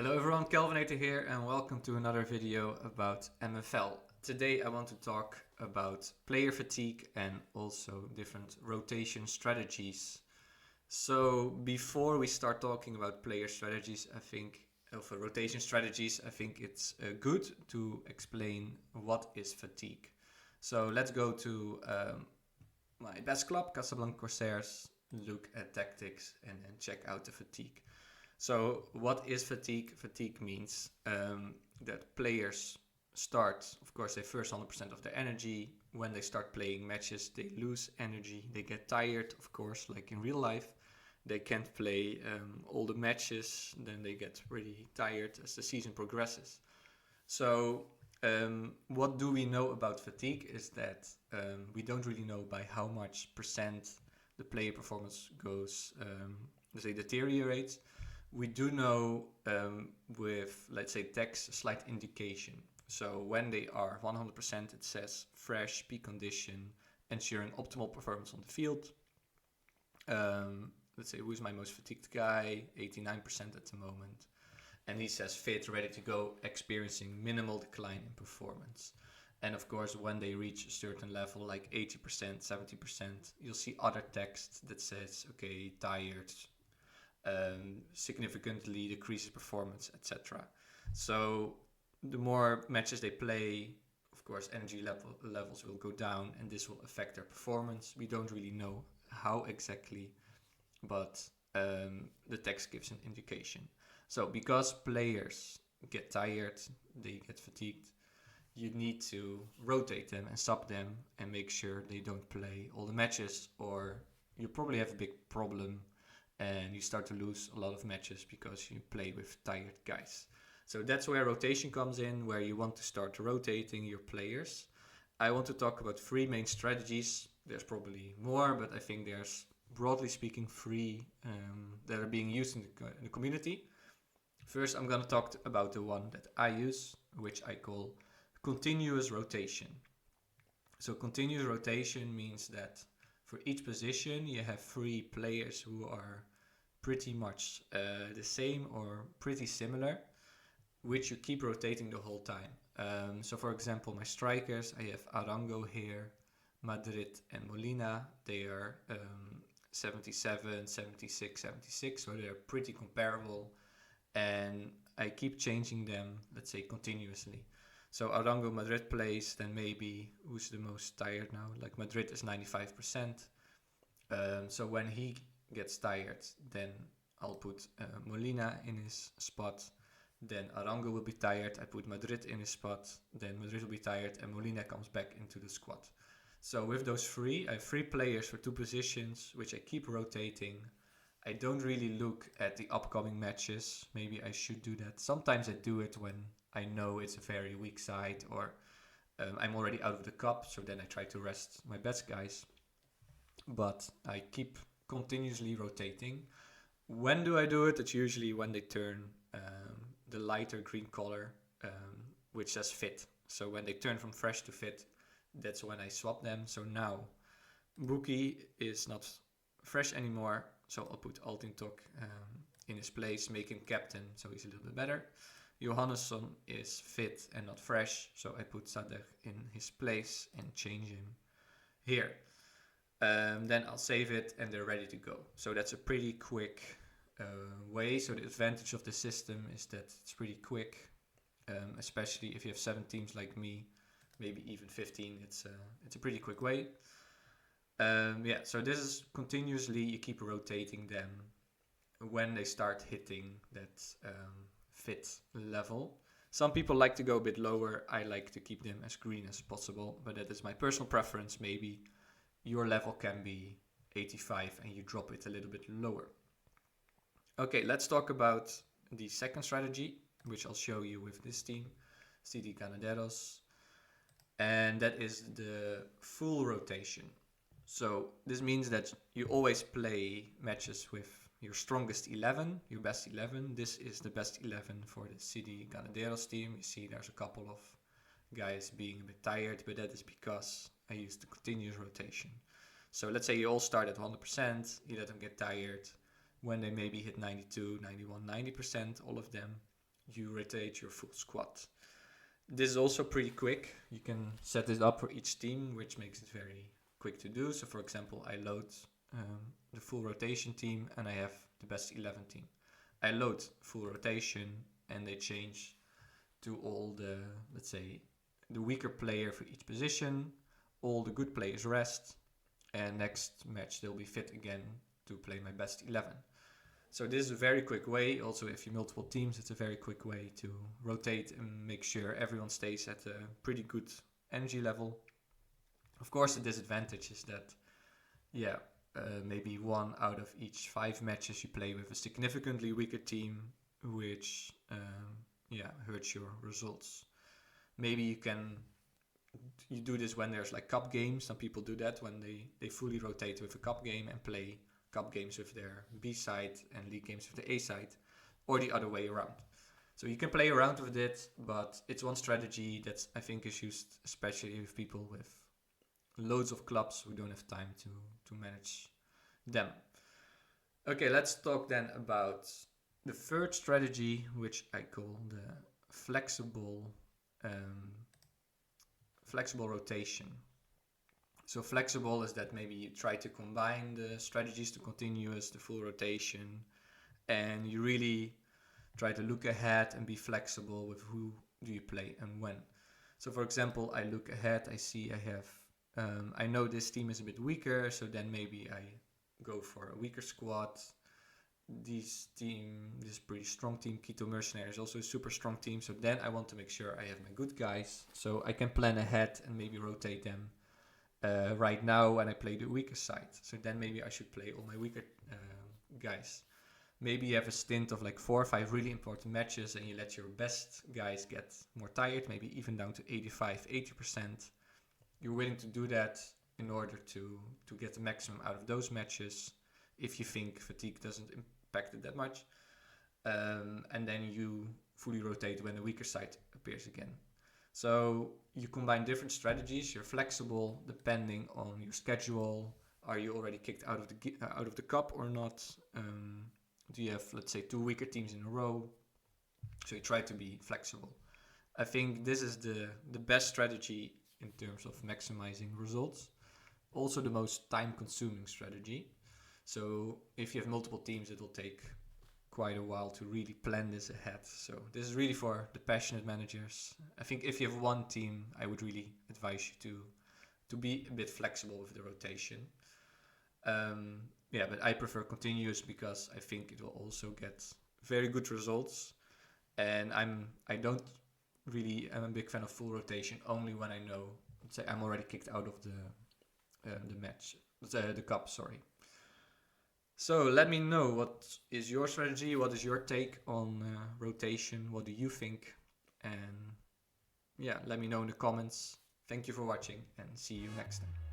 Hello everyone, Kelvinator here and welcome to another video about MFL. Today I want to talk about player fatigue and also different rotation strategies. So before we start talking about player strategies, rotation strategies, I think it's good to explain what is fatigue. So let's go to my best club, Casablanca Corsairs, look at tactics and then check out the fatigue. So what is fatigue? Fatigue means that players start, of course, they first 100% of their energy. When they start playing matches, they lose energy. They get tired, of course, like in real life. They can't play all the matches. Then they get really tired as the season progresses. So what do we know about fatigue is that we don't really know by how much percent the player performance goes, deteriorates. We do know with, let's say, text, a slight indication. So when they are 100%, it says fresh, peak condition, ensuring optimal performance on the field. Let's say, who's my most fatigued guy? 89% at the moment. And he says fit, ready to go, experiencing minimal decline in performance. And of course, when they reach a certain level, like 80%, 70%, you'll see other text that says, okay, tired, significantly decreases performance, etc. So the more matches they play, of course, energy levels will go down and this will affect their performance. We don't really know how exactly, but the text gives an indication. So because players get tired, they get fatigued, you need to rotate them and sub them and make sure they don't play all the matches, or you probably have a big problem and you start to lose a lot of matches because you play with tired guys. So that's where rotation comes in, where you want to start rotating your players. I want to talk about three main strategies. There's probably more, but I think there's, broadly speaking, three that are being used in the community. First, I'm going to talk about the one that I use, which I call continuous rotation. So continuous rotation means that for each position you have three players who are pretty much the same or pretty similar, which you keep rotating the whole time. So for example, my strikers, I have Arango here, Madrid and Molina. They are 77, 76, 76, so they're pretty comparable. And I keep changing them, let's say, continuously. So Arango Madrid plays, then maybe who's the most tired now? Like Madrid is 95%. So when he gets tired, then I'll put Molina in his spot. Then Arango will be tired. I put Madrid in his spot. Then Madrid will be tired and Molina comes back into the squad. So with those three, I have three players for two positions, which I keep rotating. I don't really look at the upcoming matches. Maybe I should do that. Sometimes I do it when I know it's a very weak side or I'm already out of the cup. So then I try to rest my best guys. But I keep continuously rotating. When do I do it? It's usually when they turn the lighter green color, which says fit. So when they turn from fresh to fit, that's when I swap them. So now Buki is not fresh anymore, so I'll put Altintok in his place, make him captain, so he's a little bit better. Johannesson is fit and not fresh, so I put Sadek in his place and change him here. Then I'll save it and they're ready to go. So that's a pretty quick way. So the advantage of the system is that it's pretty quick, especially if you have 7 teams like me, maybe even 15. It's a pretty quick way. So this is continuously, you keep rotating them when they start hitting that fit level. Some people like to go a bit lower. I like to keep them as green as possible, but that is my personal preference. Maybe your level can be 85 and you drop it a little bit lower. Okay, let's talk about the second strategy, which I'll show you with this team, CD Ganaderos. And that is the full rotation. So this means that you always play matches with your strongest 11, your best 11. This is the best 11 for the CD Ganaderos team. You see there's a couple of guys being a bit tired, but that is because I used the continuous rotation. So let's say you all start at 100%, you let them get tired. When they maybe hit 92, 91, 90%, all of them, you rotate your full squad. This is also pretty quick. You can set this up for each team, which makes it very quick to do. So for example, I load the full rotation team and I have the best 11 team. I load full rotation and they change to all the, let's say, the weaker player for each position. All the good players rest, and next match they'll be fit again to play my best 11. So this is a very quick way. Also, if you multiple teams, it's a very quick way to rotate and make sure everyone stays at a pretty good energy level. Of course, the disadvantage is that, maybe 1 out of each 5 matches you play with a significantly weaker team, which hurts your results. Maybe you do this when there's like cup games. Some people do that when they fully rotate with a cup game and play cup games with their B side and league games with the A side, or the other way around. So you can play around with it, but it's one strategy that I think is used especially with people with loads of clubs who don't have time to manage them. Okay, let's talk then about the third strategy, which I call the flexible rotation. So flexible is that maybe you try to combine the strategies to continuous, the full rotation, and you really try to look ahead and be flexible with who do you play and when. So for example, I look ahead, I see I know this team is a bit weaker, so then maybe I go for a weaker squad. This pretty strong team, Quito Mercenaries, is also a super strong team, so then I want to make sure I have my good guys, so I can plan ahead and maybe rotate them right now when I play the weaker side. So then maybe I should play all my weaker guys. Maybe you have a stint of like 4 or 5 really important matches and you let your best guys get more tired, maybe even down to 85-80%. You're willing to do that in order to get the maximum out of those matches if you think fatigue doesn't impact it that much. And then you fully rotate when the weaker side appears again. So you combine different strategies. You're flexible depending on your schedule. Are you already kicked out of the cup or not? Do you have, let's say, 2 weaker teams in a row? So you try to be flexible. I think this is the best strategy in terms of maximizing results. Also the most time-consuming strategy. So if you have multiple teams, it will take quite a while to really plan this ahead. So this is really for the passionate managers. I think if you have one team, I would really advise you to be a bit flexible with the rotation. But I prefer continuous because I think it will also get very good results. And I'm a big fan of full rotation only when I know, let's say I'm already kicked out of the match, the cup, sorry. So let me know, what is your strategy? What is your take on rotation? What do you think? And let me know in the comments. Thank you for watching and see you next time.